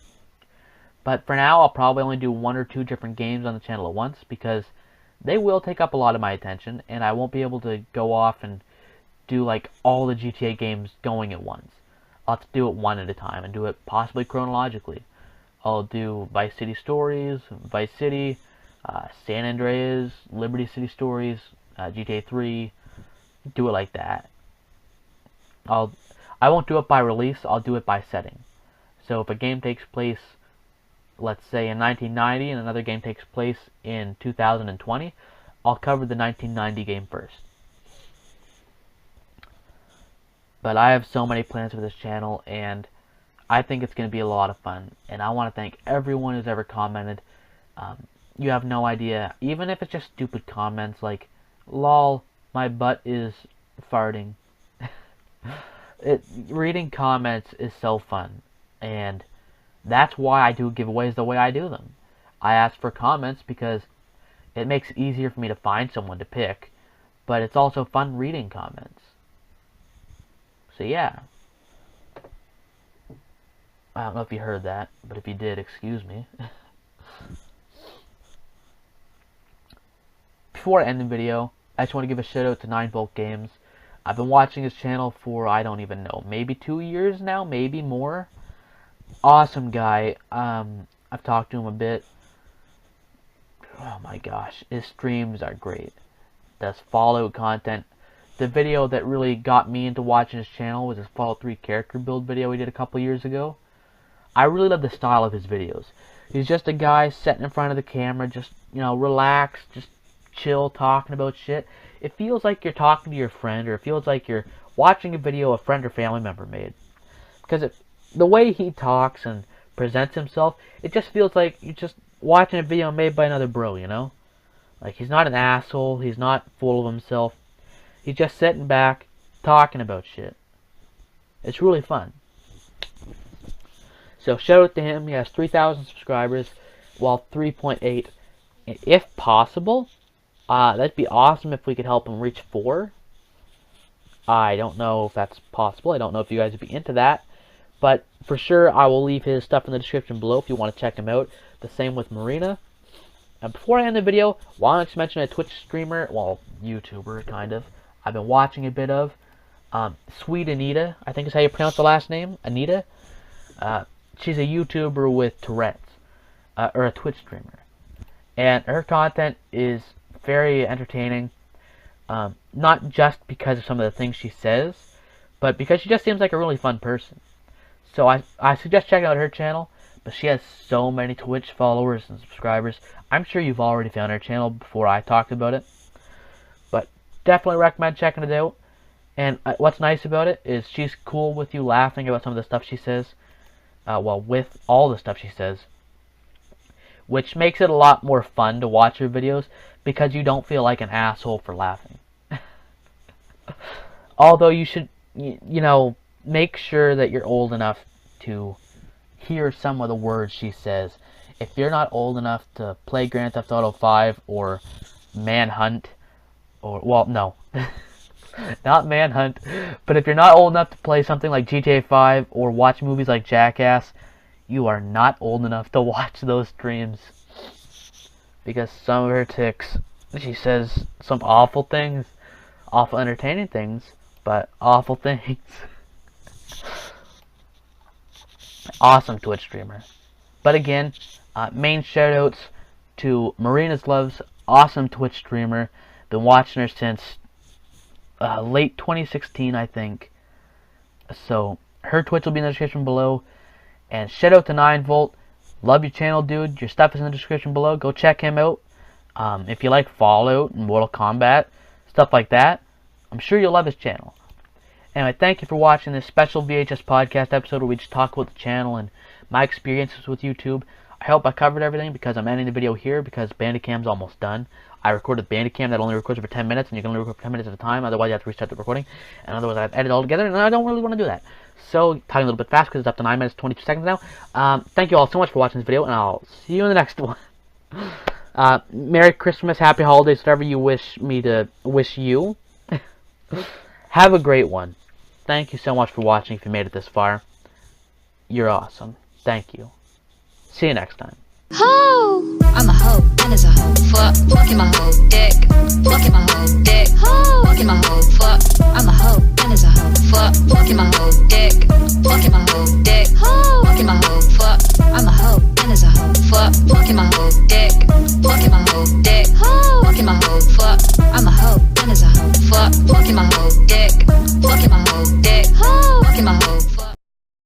But for now, I'll probably only do 1 or 2 different games on the channel at once, because they will take up a lot of my attention, and I won't be able to go off and do like all the GTA games going at once. I'll have to do it one at a time, and do it possibly chronologically. I'll do Vice City Stories, Vice City, San Andreas, Liberty City Stories, GTA 3, do it like that. I won't do it by release, I'll do it by setting. So if a game takes place, let's say in 1990, and another game takes place in 2020, I'll cover the 1990 game first. But I have so many plans for this channel, and I think it's going to be a lot of fun. And I want to thank everyone who's ever commented. You have no idea, even if it's just stupid comments like, lol, my butt is farting. Reading comments is so fun, and that's why I do giveaways the way I do them. I ask for comments because it makes it easier for me to find someone to pick, but it's also fun reading comments. So yeah. I don't know if you heard that, but if you did, excuse me. Before I end the video, I just want to give a shout out to 9Volt Games. I've been watching his channel for, I don't even know, maybe 2 years now, maybe more. Awesome guy. I've talked to him a bit. Oh my gosh, his streams are great. Does Fallout content. The video that really got me into watching his channel was his Fallout 3 character build video he did a couple years ago. I really love the style of his videos. He's just a guy sitting in front of the camera, just, you know, relaxed, just chill, talking about shit. It feels like you're talking to your friend, or it feels like you're watching a video a friend or family member made. Because the way he talks and presents himself, it just feels like you're just watching a video made by another bro, you know? Like, he's not an asshole, he's not full of himself. He's just sitting back, talking about shit. It's really fun. So, shout out to him. He has 3,000 subscribers, well, 3.8. If possible, that'd be awesome if we could help him reach 4. I don't know if that's possible. I don't know if you guys would be into that. But, for sure, I will leave his stuff in the description below if you want to check him out. The same with Marina. And before I end the video, why don't I just mention a Twitch streamer, well, YouTuber, kind of, I've been watching a bit of. Sweet Anita, I think is how you pronounce the last name, Anita. She's a YouTuber with Tourette's, or a Twitch streamer. And her content is very entertaining, not just because of some of the things she says, but because she just seems like a really fun person. So I suggest checking out her channel, but she has so many Twitch followers and subscribers. I'm sure you've already found her channel before I talked about it. But definitely recommend checking it out. And what's nice about it is she's cool with you laughing about some of the stuff she says. Well, with all the stuff she says. Which makes it a lot more fun to watch her videos, because you don't feel like an asshole for laughing. Although you should, you know, make sure that you're old enough to hear some of the words she says. If you're not old enough to play Grand Theft Auto 5 or Manhunt, or, well, no. Not Manhunt, but if you're not old enough to play something like GTA 5 or watch movies like Jackass, you are not old enough to watch those streams. Because some of her tics, she says some awful things, awful entertaining things, but awful things. Awesome Twitch streamer. But again, main shoutouts to Marina's Loves, awesome Twitch streamer, Been watching her since late 2016, I think. So her Twitch will be in the description below. And shout out to 9volt. Love your channel, dude. Your stuff is in the description below. Go check him out. If you like Fallout and Mortal Kombat, stuff like that, I'm sure you'll love his channel. Anyway, thank you for watching this special VHS podcast episode where we just talk about the channel and my experiences with YouTube. I hope I covered everything because I'm ending the video here because Bandicam's almost done. I recorded Bandicam that only records for 10 minutes, and you can only record for 10 minutes at a time. Otherwise, you have to restart the recording, and otherwise, I have to edit it all together, and I don't really want to do that. So, talking a little bit fast because it's up to 9 minutes 22 seconds now. Thank you all so much for watching this video, and I'll see you in the next one. Merry Christmas, Happy Holidays, whatever you wish me to wish you. Have a great one. Thank you so much for watching if you made it this far. You're awesome. Thank you. See you next time. Ho! I'm a hoe, and as a hoe, fucking my hoe dick, fucking my hoe dick, fucking my hoe, fuck. I'm a hoe, and as a hoe, fucking my hoe dick, fucking my hoe dick, fucking my hoe, fuck. I'm a hoe, and as a hoe, fucking my hoe dick, fucking my hoe dick, fucking my hoe, fuck. I'm a hoe, and as a hoe, fucking my hoe dick, fucking my hoe dick.